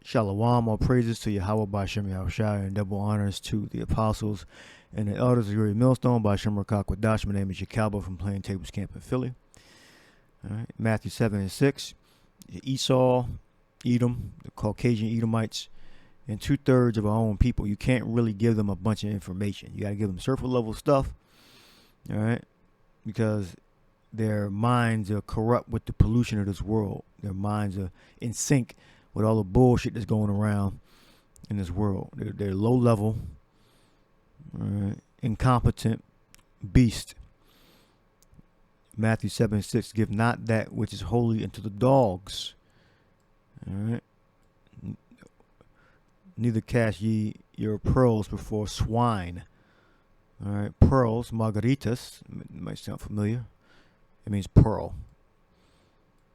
Shalom, all praises to Yahweh by Shem Yahushua, and double honors to the apostles and the elders of your millstone by Shem Rakak Wadash. My name is Yakalba from Plaintables Camp in Philly. All right, Matthew 7 and 6. Esau, Edom, the Caucasian Edomites, and 2/3 of our own people. You can't really give them a bunch of information. You got to give them surface level stuff, all right, because their minds are corrupt with the pollution of this world. Their minds are in sync with all the bullshit that's going around in this world. They're low level, incompetent beast. Matthew 7 and 6, give not that which is holy unto the dogs. All right. Neither cast ye your pearls before swine. All right. Pearls, margaritas, might sound familiar. It means pearl.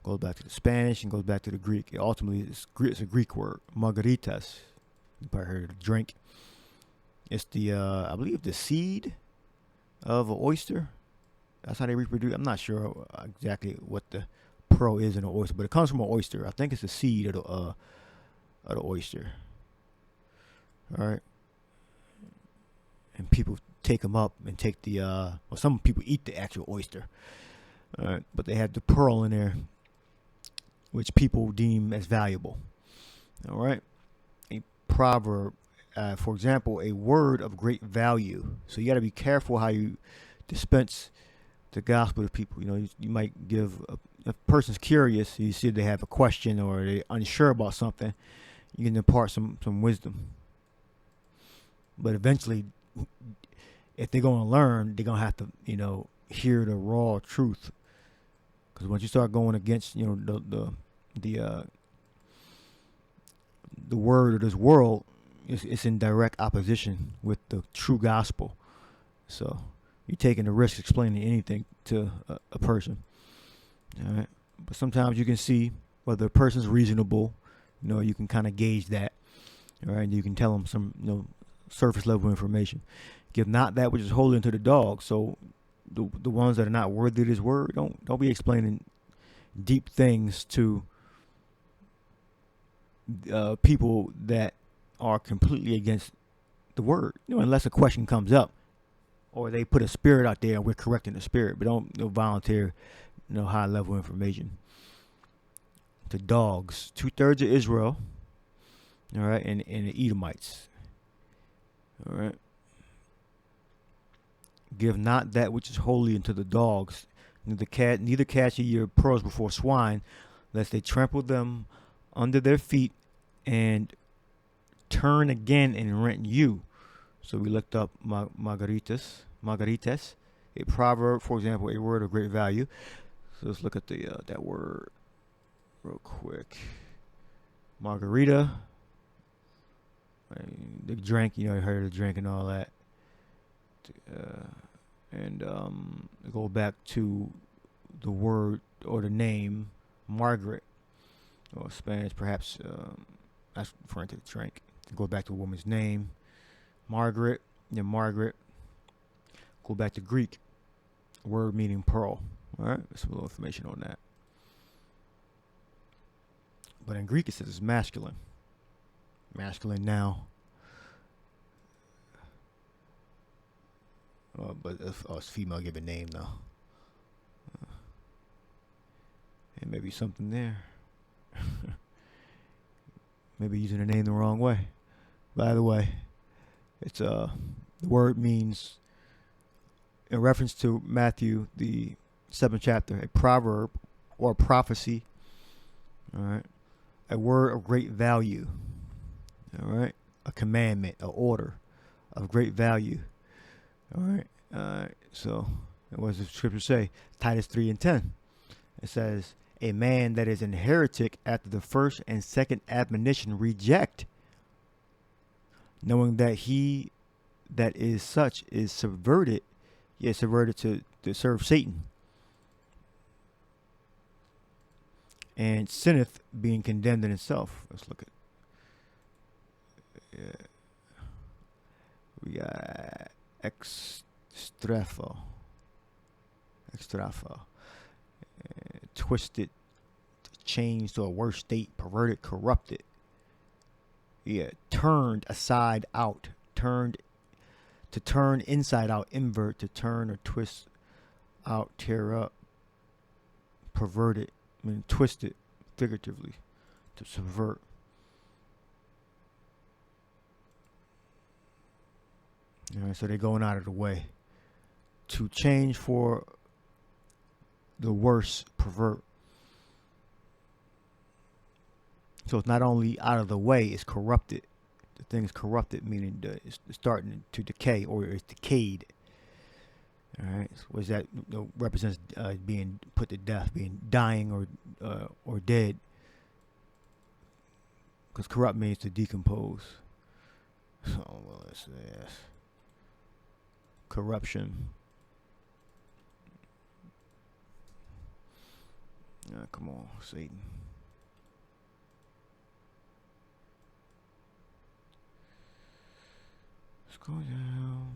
Goes back to the Spanish and goes back to the Greek. Ultimately, it's a Greek word, margaritas. You probably heard of the drink. It's the, I believe, the seed of an oyster. That's how they reproduce. I'm not sure exactly what the pearl is in an oyster, but it comes from an oyster. I think it's the seed of the oyster. All right. And people take them up and take the, well, some people eat the actual oyster. All right. But they have the pearl in there, which people deem as valuable. All right. A proverb, for example, a word of great value. So you got to be careful how you dispense the gospel to people. You know, you might give a person's curious, you see they have a question or they're unsure about something, you can impart some wisdom. But eventually, if they're going to learn, they're going to have to, hear the raw truth. Because once you start going against, the word of this world, it's in direct opposition with the true gospel. So you're taking the risk explaining anything to a person. All right. But sometimes you can see whether a person's reasonable. You can kind of gauge that. All right. And you can tell them some, surface level information. Give not that which is holy unto the dogs. So the ones that are not worthy of this word, don't be explaining deep things to people that are completely against the word. Unless a question comes up or they put a spirit out there and we're correcting the spirit, but don't volunteer high level information to dogs. 2/3 of Israel, all right, and the Edomites. All right. Give not that which is holy unto the dogs, neither cast ye your pearls before swine, lest they trample them under their feet and turn again and rent you. So we looked up margaritas, a proverb, for example, a word of great value. So let's look at that word real quick. Margarita, the drink, you heard of the drink and all that. And go back to the word or the name Margaret, or Spanish perhaps, that's referring to the drink. Go back to a woman's name, Margaret. Yeah, Margaret. Go back to Greek, word meaning pearl. All right, some little information on that. But in Greek it says it's masculine. Masculine now. But it's female given name though. And maybe something there. Maybe using the name the wrong way. By the way, it's the word means, in reference to Matthew, the 7th chapter, a proverb or a prophecy. All right. A word of great value. All right. A commandment, an order of great value. All right. So what does the scripture say? Titus 3 and 10. It says, a man that is an heretic after the first and second admonition reject, knowing that he that is such is subverted, subverted to serve Satan, and sinneth, being condemned in itself. Let's look at we got extrafa, twisted, changed to a worse state, perverted, corrupted. turned aside out, turned to turn inside out, invert, to turn or twist out, tear up, perverted, I mean twisted, figuratively, to subvert. All right, so they're going out of the way to change for the worse, pervert. So it's not only out of the way, it's corrupted. The thing is corrupted, meaning it's starting to decay, or it's decayed. All right, so what that represents being put to death, being dying or dead. Because corrupt means to decompose. So well, let's say yes. Corruption. Come on, Satan. Let's go down.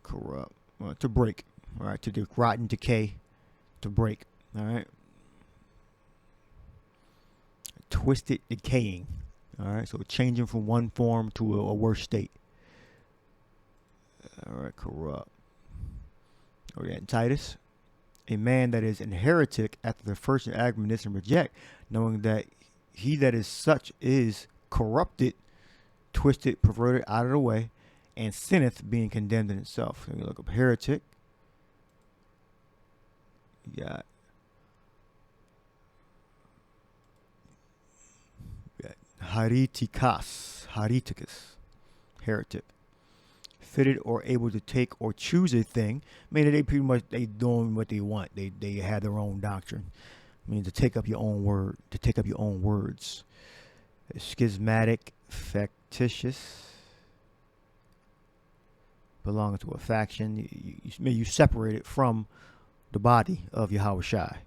Corrupt. To break. All right, to rotten, decay, to break. All right. Twisted, decaying. All right, so changing from one form to a worse state. All right, corrupt. Okay, in Titus, a man that is an heretic after the first admonition reject, knowing that he that is such is corrupted, twisted, perverted, out of the way, and sinneth, being condemned in itself. So you look up heretic. You got Hereticus, heretic. Fitted or able to take or choose a thing, meaning they pretty much they doing what they want. They have their own doctrine. I mean, to take up your own word, to take up your own words. Schismatic, factitious, belonging to a faction. You separate it from the body of Yahushua.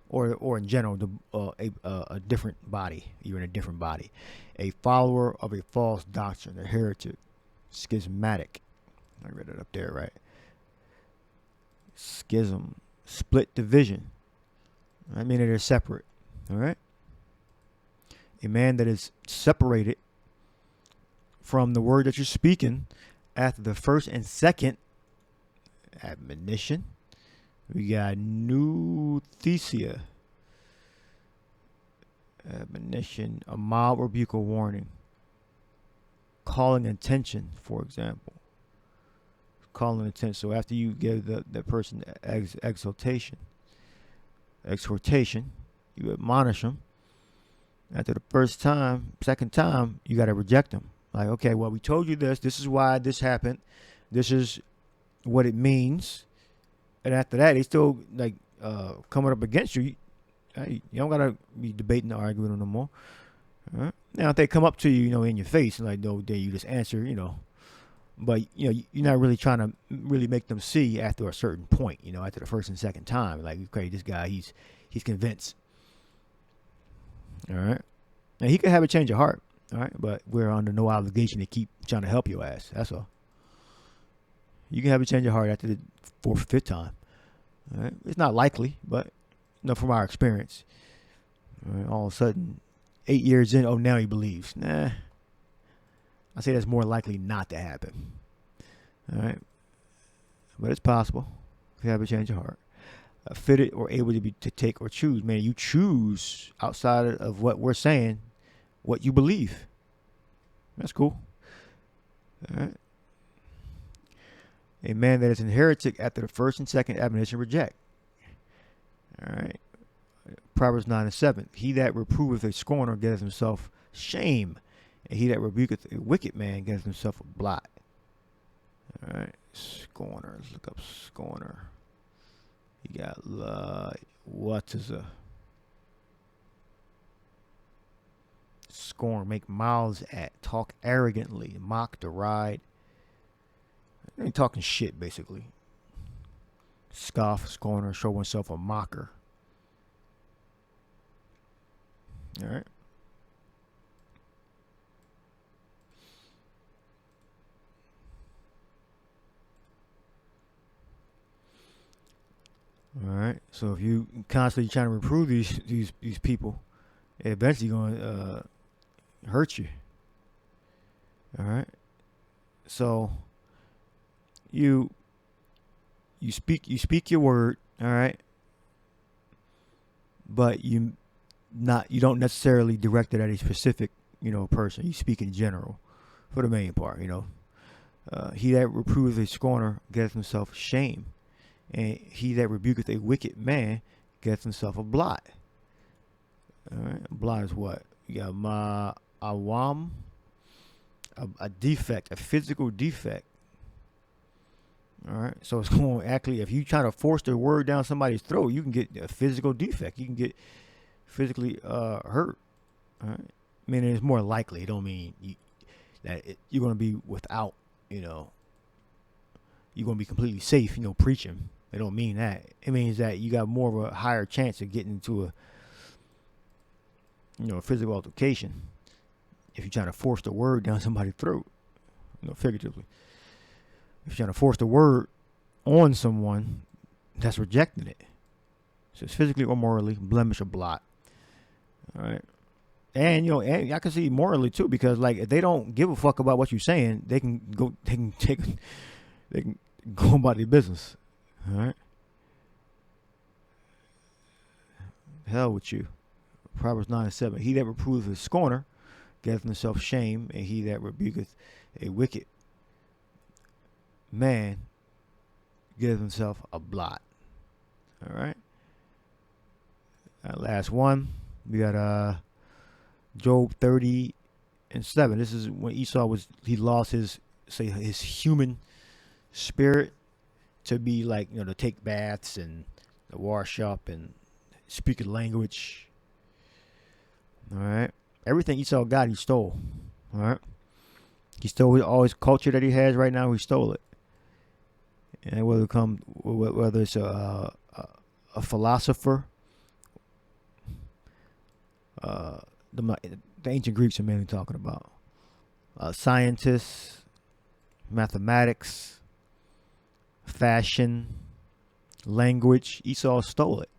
Or in general, a different body. You're in a different body. A follower of a false doctrine, a heretic. Schismatic. I read it up there, right? Schism. Split division. I mean, they're separate. All right? A man that is separated from the word that you're speaking after the first and second admonition. We got new thesia. Admonition, a mild rebuke or warning. Calling attention, for example. Calling attention. So after you give that person exhortation, you admonish them. After the first time, second time, you got to reject them. Like, okay, well, we told you this. This is why this happened. This is what it means. And after that, they still like coming up against you. You don't gotta be debating or arguing no more. All right? Now, if they come up to you, in your face, and like, no, then you just answer, But you're not really trying to really make them see after a certain point. After the first and second time, like, okay, this guy, he's convinced. All right, now he could have a change of heart. All right, but we're under no obligation to keep trying to help your ass. That's all. You can have a change of heart after the fourth or fifth time. All right? It's not likely, but from our experience, all of a sudden, 8 years in, oh, now he believes. Nah, I say that's more likely not to happen. All right, but it's possible. You have a change of heart. Fitted or able to take or choose. Man, you choose outside of what we're saying, what you believe. That's cool. All right. A man that is an heretic after the first and second admonition reject. All right. Proverbs 9:7. He that reproveth a scorner getteth himself shame, and he that rebuketh a wicked man getteth himself a blot. All right. Scorner. Let's look up scorner. You got what is a scorn? Make mouths at, talk arrogantly, mock, deride. They ain't talking shit, basically. Scoff, scorner, show oneself a mocker. All right. All right. So if you constantly trying to reprove these people, It eventually gonna hurt you. All right. So you speak your word. All right. But you don't necessarily direct it at a specific person. You speak in general for the main part. He that reproveth a scorner getteth himself shame, and he that rebuketh a wicked man getteth himself a blot. All right, a blot is what? You got ma awam, a defect, a physical defect. All right, so it's going to actually, if you try to force the word down somebody's throat, you can get a physical defect. You can get physically hurt. All right, I mean, it's more likely. It don't mean you're going to be without. You're going to be completely safe. Preaching. It don't mean that. It means that you got more of a higher chance of getting into a physical altercation if you're trying to force the word down somebody's throat. Figuratively. If you're trying to force the word on someone, that's rejecting it. So it's physically or morally, blemish or blot. All right. And and I can see morally too, because like if they don't give a fuck about what you're saying, they can go about their business. All right. Hell with you. Proverbs 9:7. He that reproveth a scorner getteth himself shame, and he that rebuketh a wicked man gives himself a blot. All right. Last one. We got Job 30:7. This is when Esau he lost his human spirit to be like, to take baths and to wash up and speak a language. All right. Everything Esau got, he stole. All right. He stole all his culture that he has right now. He stole it. And whether it's a philosopher, the ancient Greeks are mainly talking about scientists, mathematics, fashion, language. Esau stole it.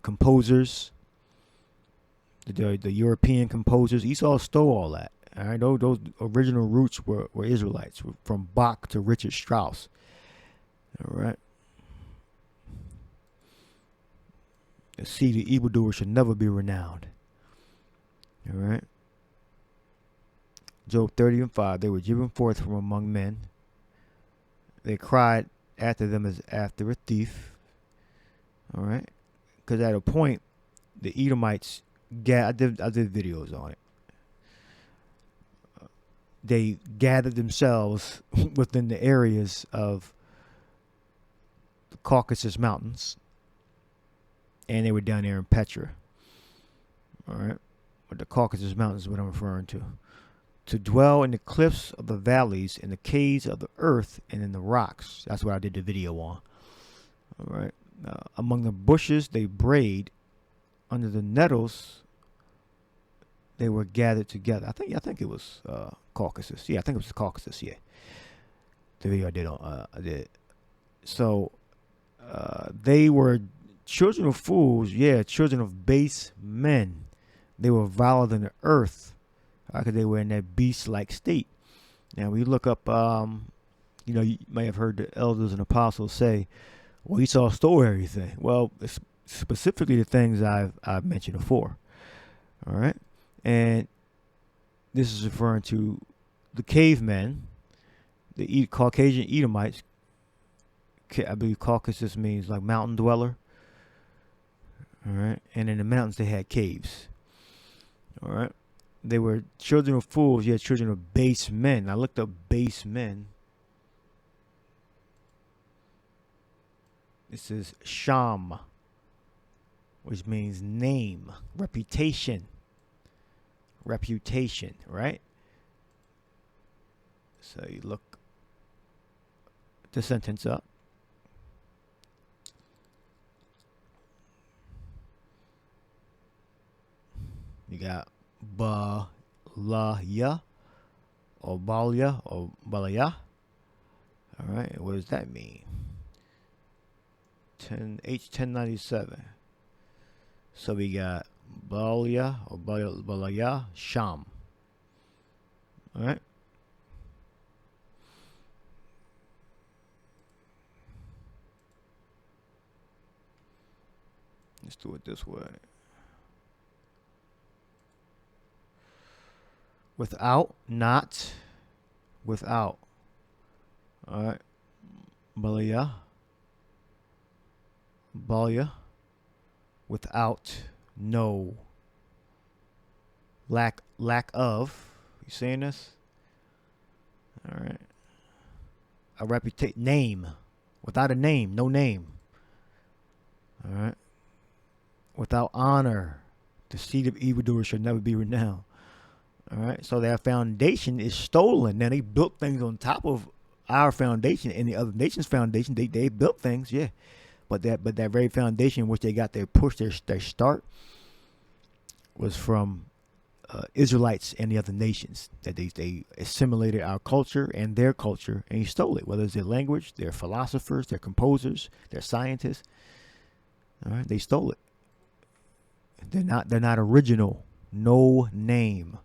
Composers, the European composers. Esau stole all that. All right, those original roots were Israelites, from Bach to Richard Strauss. All right. See, the evildoer should never be renowned. All right. Job 30:5. They were driven forth from among men. They cried after them as after a thief. All right. Because at a point, the Edomites, I did videos on it. They gathered themselves within the areas of the Caucasus Mountains, and they were down there in Petra. All right. But the Caucasus Mountains is what I'm referring to dwell in the cliffs of the valleys, in the caves of the earth, and in the rocks. That's what I did the video on. All right. Among the bushes they brayed, under the nettles they were gathered together. I think it was Caucasus. Yeah, I think it was Caucasus. Yeah, the video I did. So they were children of fools. Yeah, children of base men. They were viler than the earth, because they were in that beast-like state. Now, we look up, you may have heard the elders and apostles say, well, Esau stole everything. Well, it's specifically the things I've mentioned before. All right. And this is referring to the cavemen, the Caucasian Edomites. I believe Caucasus means like mountain dweller. All right. And in the mountains, they had caves. All right. They were children of fools, yet children of base men. I looked up base men. This is Sham, which means name, reputation, right? So you look the sentence up. You got Balaya or Balya or Balaya. All right, what does that mean? H1097. So we got Balia or Balaya Sham. All right. Let's do it this way. Without, not, without. All right. Balia. Balia. Without, no. Lack of. You saying this? All right. A reputation. Name. Without a name. No name. All right. Without honor. The seed of evildoers shall never be renowned. All right. So their foundation is stolen. Now they built things on top of our foundation and the other nation's foundation. They built things, yeah. But that very foundation which they got their push, their start, was from Israelites and the other nations. That they assimilated our culture and their culture and he stole it. Whether it's their language, their philosophers, their composers, their scientists. All right, they stole it. They're not original. No name.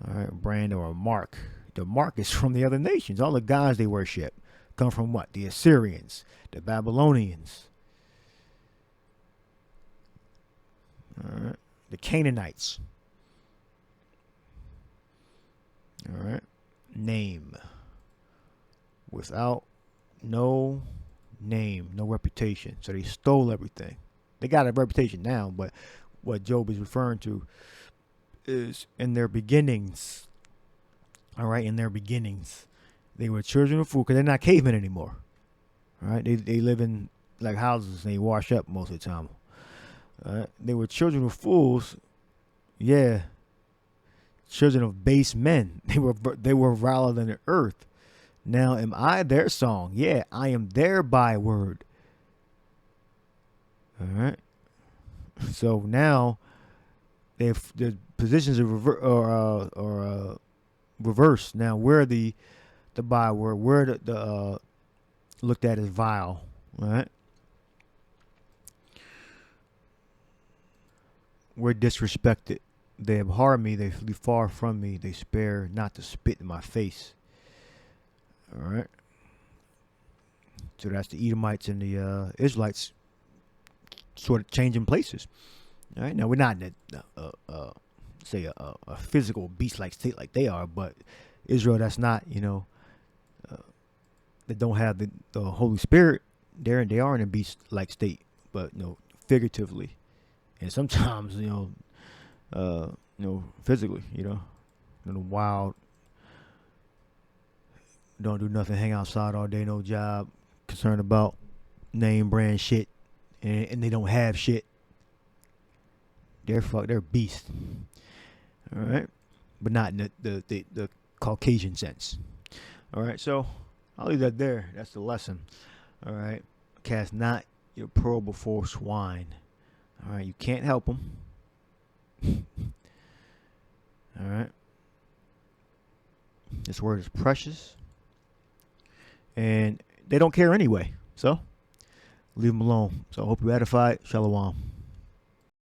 All right, brand or a mark. The mark is from the other nations. All the gods they worship come from what? The Assyrians, the Babylonians, all right, the Canaanites. All right, name. Without no name, no reputation. So they stole everything. They got a reputation now, but what Job is referring to is in their beginnings. All right, in their beginnings. They were children of fools because they're not cavemen anymore. All right, they live in like houses and they wash up most of the time. All right, they were children of fools. Yeah, children of base men. They were viler than the earth. Now am I their song? Yeah, I am their byword. All right. So now the positions are reversed. Now we're the byword. We're the looked at as vile. All right. We're disrespected. They abhor me. They flee far from me. They spare not to spit in my face. All right. So that's the Edomites and the Israelites sort of changing places. All right. Now we're not in a physical beast-like state like they are, but Israel, that's not, that don't have the Holy Spirit. They are in a beast-like state, but figuratively, and sometimes physically, wild. Don't do nothing, hang outside all day, no job, concerned about name brand shit, and they don't have shit. They're beasts. All right, but not in the Caucasian sense. All right, so I'll leave that there. That's the lesson. All right, cast not your pearl before swine. All right, you can't help them. All right, this word is precious. And they don't care anyway. So leave them alone. So I hope you're edified. Shalom.